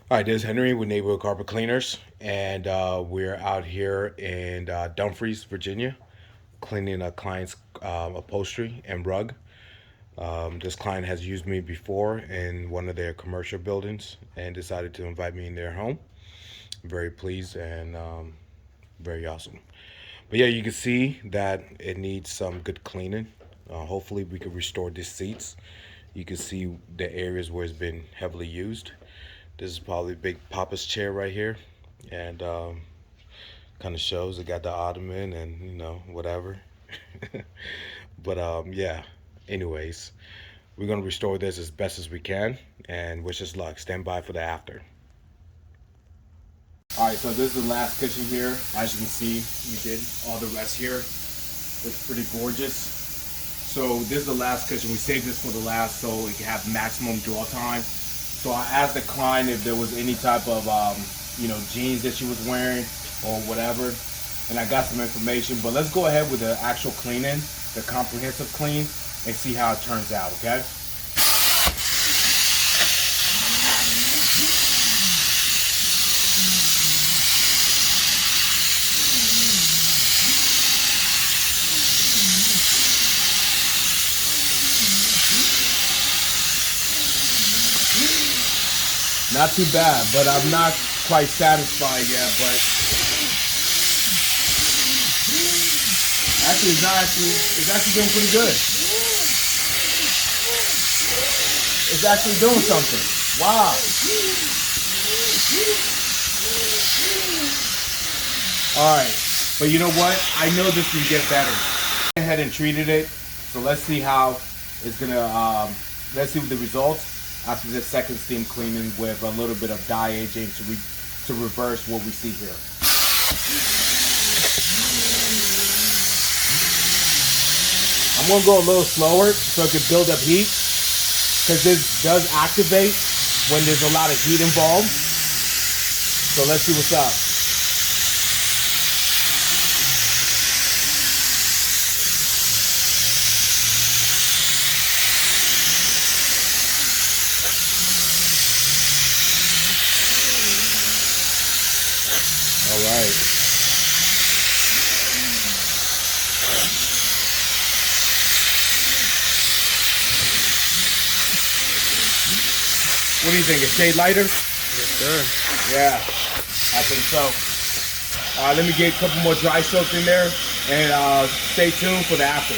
Hi, this is Henry with Neighborhood Carpet Cleaners, and we're out here in Dumfries, Virginia, cleaning a client's upholstery and rug. This client has used me before in one of their commercial buildings and decided to invite me in their home. I'm very pleased and very awesome. But yeah, you can see that it needs some good cleaning. Hopefully, we can restore these seats. You can see the areas where it's been heavily used. This is probably Big Papa's chair right here, and kind of shows it got the ottoman and whatever. But yeah. Anyways, we're gonna restore this as best as we can, and wish us luck. Stand by for the after. All right, so this is the last kitchen here. As you can see, we did all the rest here. Looks pretty gorgeous. So this is the last kitchen. We saved this for the last so it can have maximum draw time. So I asked the client if there was any type of jeans that she was wearing or whatever, and I got some information. But let's go ahead with the actual cleaning, the comprehensive clean, and see how it turns out. Okay. Not too bad, but I'm not quite satisfied yet. But actually, it's actually doing pretty good. It's actually doing something. Wow. All right, but you know what? I know this can get better. Went ahead and treated it, so let's see how it's gonna. Let's see what the results after this second steam cleaning with a little bit of dye aging to reverse what we see here. I'm gonna go a little slower so it can build up heat because this does activate when there's a lot of heat involved. So let's see what's up. All right. What do you think? A shade lighter? Yes, sir. Yeah, I think so. Let me get a couple more dry strokes in there, and stay tuned for the after.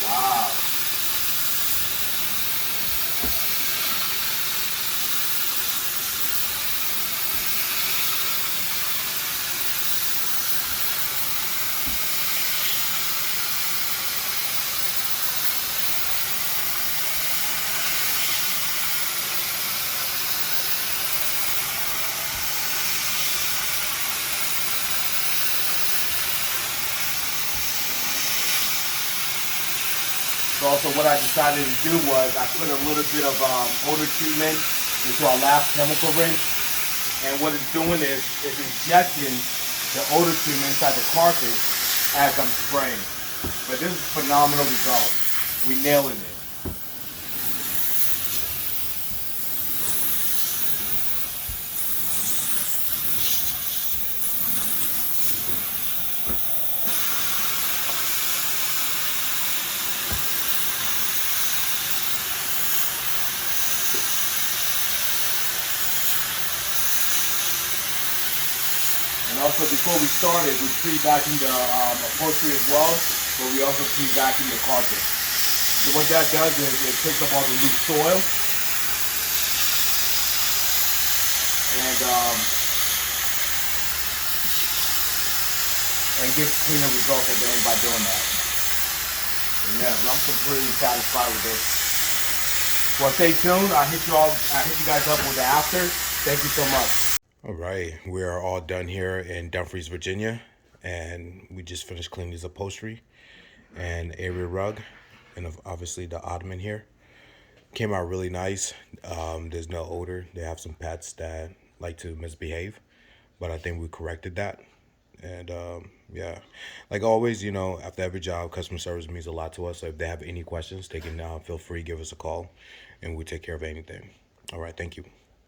Wow. So also what I decided to do was I put a little bit of odor treatment into our last chemical rinse. And what it's doing is it's injecting the odor treatment inside the carpet as I'm spraying. But this is a phenomenal result. We nailing it. And also before we started, we pre-vacuumed the upholstery as well, but we also pre-vacuumed the carpet. So what that does is it picks up all the loose soil and and gives cleaner results at the end by doing that. And yeah, I'm completely satisfied with this. Well, stay tuned. I hit you guys up with the after. Thank you so much. All right, we are all done here in Dumfries, Virginia, and we just finished cleaning this upholstery and area rug, and obviously the ottoman here. Came out really nice. There's no odor. They have some pets that like to misbehave, but I think we corrected that, And yeah, like always, after every job, customer service means a lot to us. So if they have any questions, they can feel free give us a call, and we take care of anything. All right, thank you.